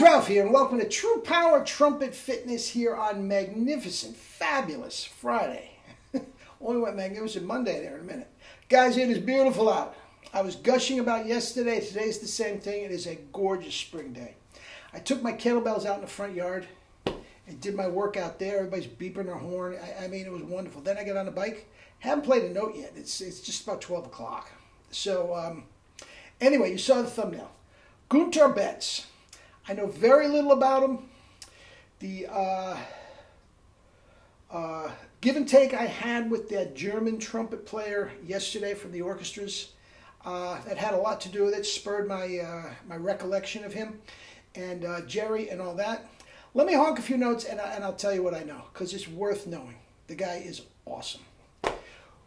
Ralph here, and welcome to True Power Trumpet Fitness here on magnificent, fabulous Friday. Only went magnificent Monday there in a minute. Guys, it is beautiful out. I was gushing about yesterday. Today's the same thing. It is a gorgeous spring day. I took my kettlebells out in the front yard and did my workout there. Everybody's beeping their horn. I mean, it was wonderful. Then I got on the bike. Haven't played a note yet. It's just about 12 o'clock. So, anyway, you saw the thumbnail. Gunther Beetz. I know very little about him. The give and take I had with that German trumpet player yesterday from the orchestras, that had a lot to do with it, spurred my my recollection of him, and Jerry and all that. Let me honk a few notes and I'll tell you what I know, because it's worth knowing. The guy is awesome.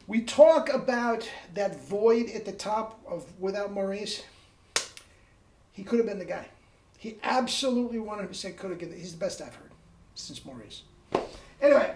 We talk about that void at the top of without Maurice. He could have been the guy. He absolutely 100% could have given it. He's the best I've heard since Maurice. Anyway.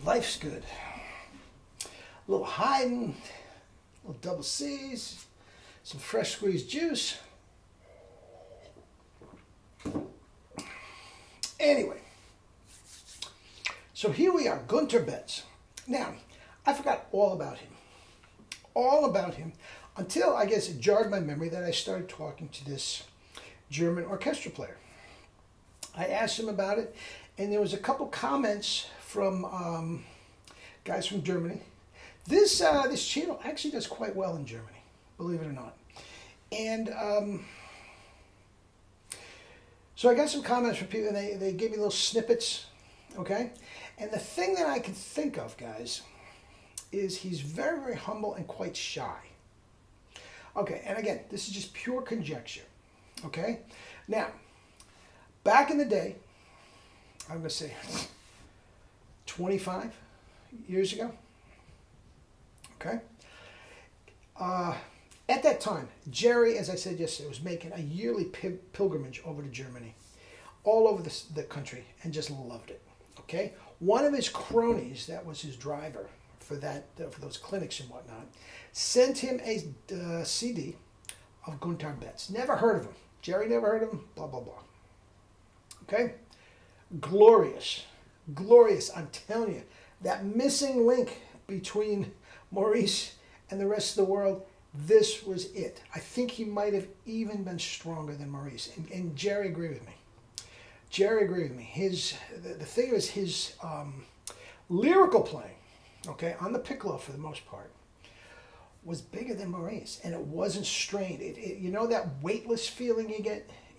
Life's good. A little Haydn, a little double C's, some fresh squeezed juice. Anyway, so here we are, Gunther Beetz. Now, I forgot all about him, until I guess it jarred my memory that I started talking to this German orchestra player. I asked him about it, and there was a couple comments from guys from Germany. This channel actually does quite well in Germany, believe it or not. And so I got some comments from people, and they gave me little snippets, okay? And the thing that I can think of, guys, is he's very, very humble and quite shy. Okay, and again, this is just pure conjecture, okay? Now, back in the day, I'm going to say 25 years ago, okay? At that time, Jerry, as I said yesterday, was making a yearly pilgrimage over to Germany, all over the country, and just loved it, okay? One of his cronies, that was his driver for for those clinics and whatnot, sent him a CD of Gunther Beetz. Never heard of him. Jerry never heard of him, blah, blah, blah. Okay? Glorious. Glorious, I'm telling you. That missing link between Maurice and the rest of the world, this was it. I think he might have even been stronger than Maurice. And Jerry agreed with me. Jerry agreed with me. The thing is, his lyrical playing, okay, on the piccolo for the most part, was bigger than Maurice. And it wasn't strained. You know that weightless feeling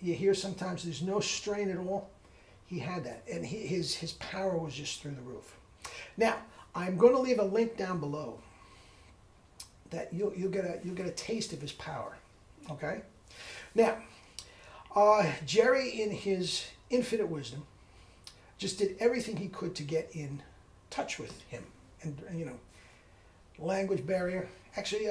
you hear sometimes? There's no strain at all. He had that, and his power was just through the roof. Now, I'm going to leave a link down below that you'll get a taste of his power. Okay. Now, Jerry, in his infinite wisdom, just did everything he could to get in touch with him, and language barrier. Actually,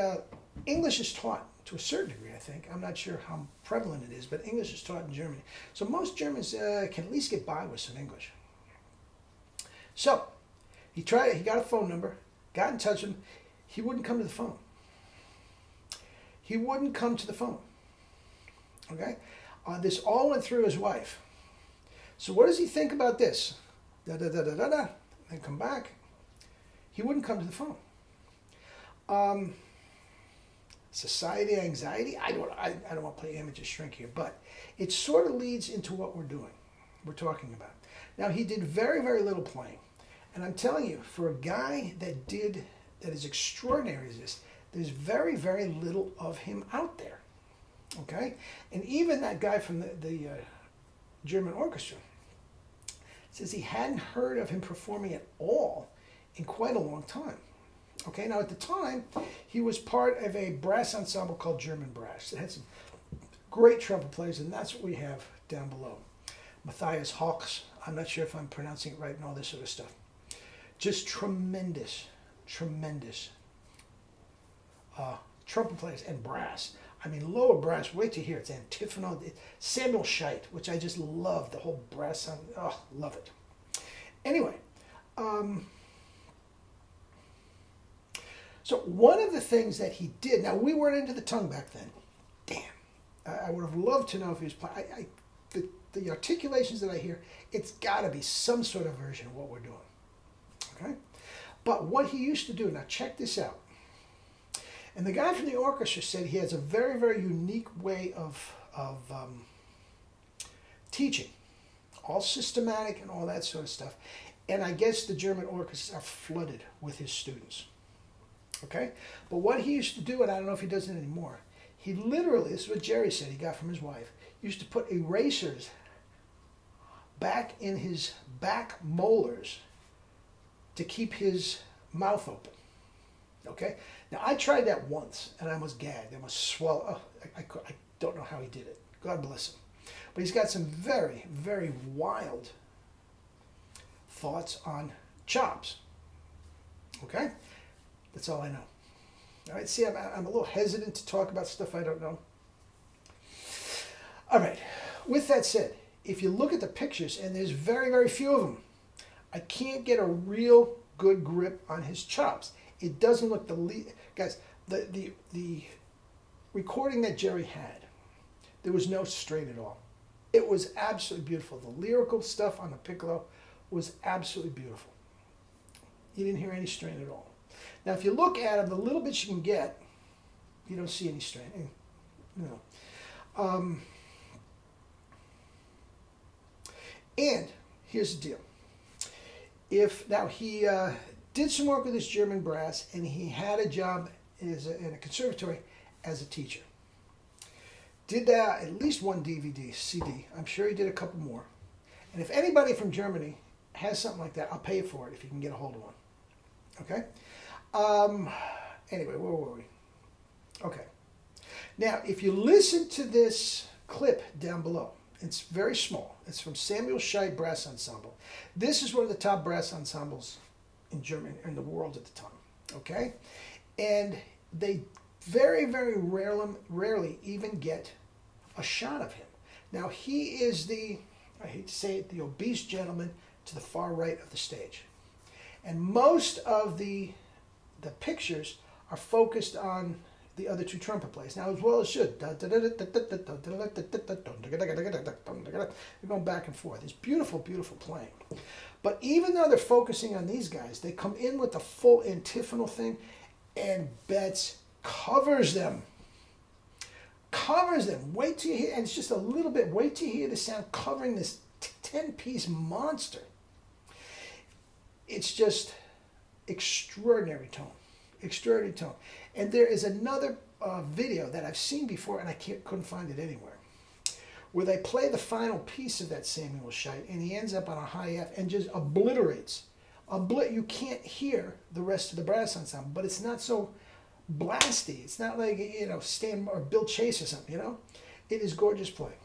English is taught to a certain degree, I think. I'm not sure how prevalent it is, but English is taught in Germany. So most Germans can at least get by with some English. So he got a phone number, got in touch with him. He wouldn't come to the phone. He wouldn't come to the phone. Okay? This all went through his wife. So what does he think about this? Da da da da da da. Then come back. He wouldn't come to the phone. Society anxiety. I don't want to play amateur shrink here, but it sort of leads into what we're talking about. Now he did very, very little playing, and I'm telling you, for a guy that is extraordinary as this, there's very, very little of him out there. Okay, and even that guy from the German orchestra says he hadn't heard of him performing at all in quite a long time. Okay, now at the time, he was part of a brass ensemble called German Brass. It had some great trumpet players, and that's what we have down below. Matthias Hawks, I'm not sure if I'm pronouncing it right and all this sort of stuff. Just tremendous, tremendous trumpet players and brass. I mean, lower brass, wait to hear it. It's antiphonal. Samuel Scheidt, which I just love, the whole brass sound. Oh, love it. Anyway, so one of the things that he did, now we weren't into the tongue back then. Damn. I would have loved to know if he was playing. The articulations that I hear, it's got to be some sort of version of what we're doing. Okay? But what he used to do, now check this out. And the guy from the orchestra said he has a very, very unique way of teaching. All systematic and all that sort of stuff. And I guess the German orchestras are flooded with his students. Okay? But what he used to do, and I don't know if he does it anymore, he literally, this is what Jerry said he got from his wife, used to put erasers back in his back molars to keep his mouth open. Okay? Now, I tried that once, and I almost gagged. I almost swallowed. Oh, I don't know how he did it. God bless him. But he's got some very, very wild thoughts on chops. Okay? That's all I know. All right, see, I'm a little hesitant to talk about stuff I don't know. All right, with that said, if you look at the pictures, and there's very, very few of them, I can't get a real good grip on his chops. It doesn't look guys, the recording that Jerry had, there was no strain at all. It was absolutely beautiful. The lyrical stuff on the piccolo was absolutely beautiful. You didn't hear any strain at all. Now, if you look at him, the little bits you can get, you don't see any strain. No. And here's the deal. Now he did some work with his German brass, and he had a job in a conservatory as a teacher. Did at least one DVD, CD. I'm sure he did a couple more. And if anybody from Germany has something like that, I'll pay you for it if you can get a hold of one. Okay? Anyway, where were we? Okay. Now, if you listen to this clip down below, it's very small. It's from Samuel Scheidt Brass Ensemble. This is one of the top brass ensembles in Germany, in the world at the time. Okay? And they very, very rarely even get a shot of him. Now, he is I hate to say it, the obese gentleman to the far right of the stage. And most of the pictures are focused on the other two trumpet players. Now, as well as should. They're going back and forth. It's beautiful, beautiful playing. But even though they're focusing on these guys, they come in with the full antiphonal thing, and Beetz covers them. Covers them. Wait till you hear, and it's just a little bit, wait till you hear the sound covering this 10-piece monster. It's just extraordinary tone. Extraordinary tone. And there is another video that I've seen before, and I couldn't find it anywhere, where they play the final piece of that Samuel Scheidt, and he ends up on a high F and just obliterates. You can't hear the rest of the brass ensemble, but it's not so blasty. It's not like, Stan or Bill Chase or something, It is gorgeous playing.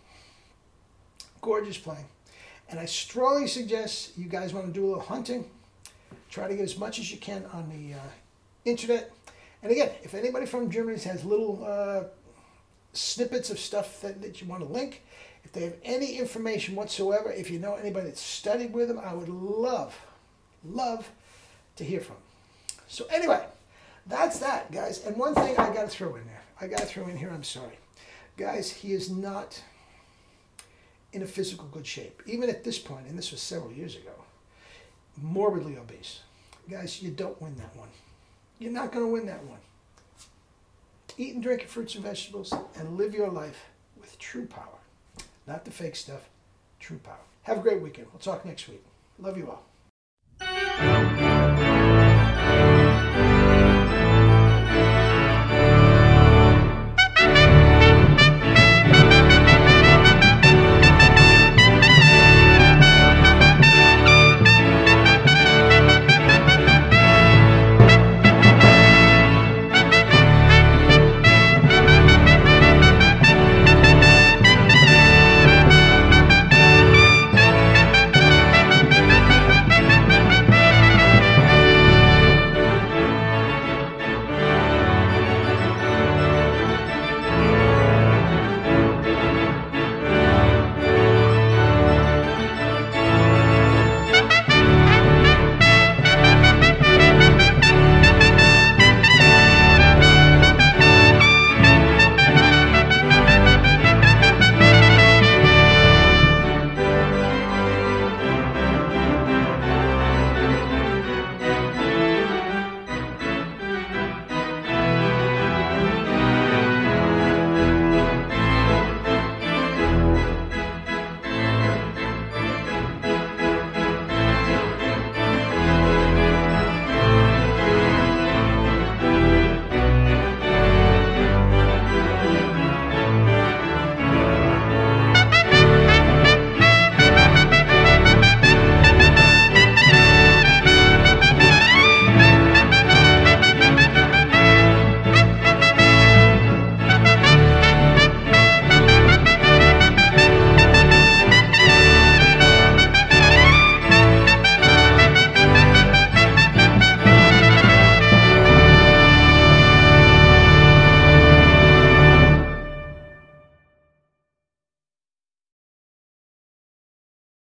Gorgeous playing. And I strongly suggest you guys want to do a little hunting. Try to get as much as you can on the internet. And again, if anybody from Germany has little snippets of stuff that you want to link, if they have any information whatsoever, if you know anybody that's studied with them, I would love to hear from them. So anyway, that's that, guys. And one thing I got to throw in there. I'm sorry. Guys, he is not in a physical good shape. Even at this point, and this was several years ago, morbidly obese. Guys, you don't win that one. You're not going to win that one. Eat and drink your fruits and vegetables and live your life with true power. Not the fake stuff, true power. Have a great weekend. We'll talk next week. Love you all.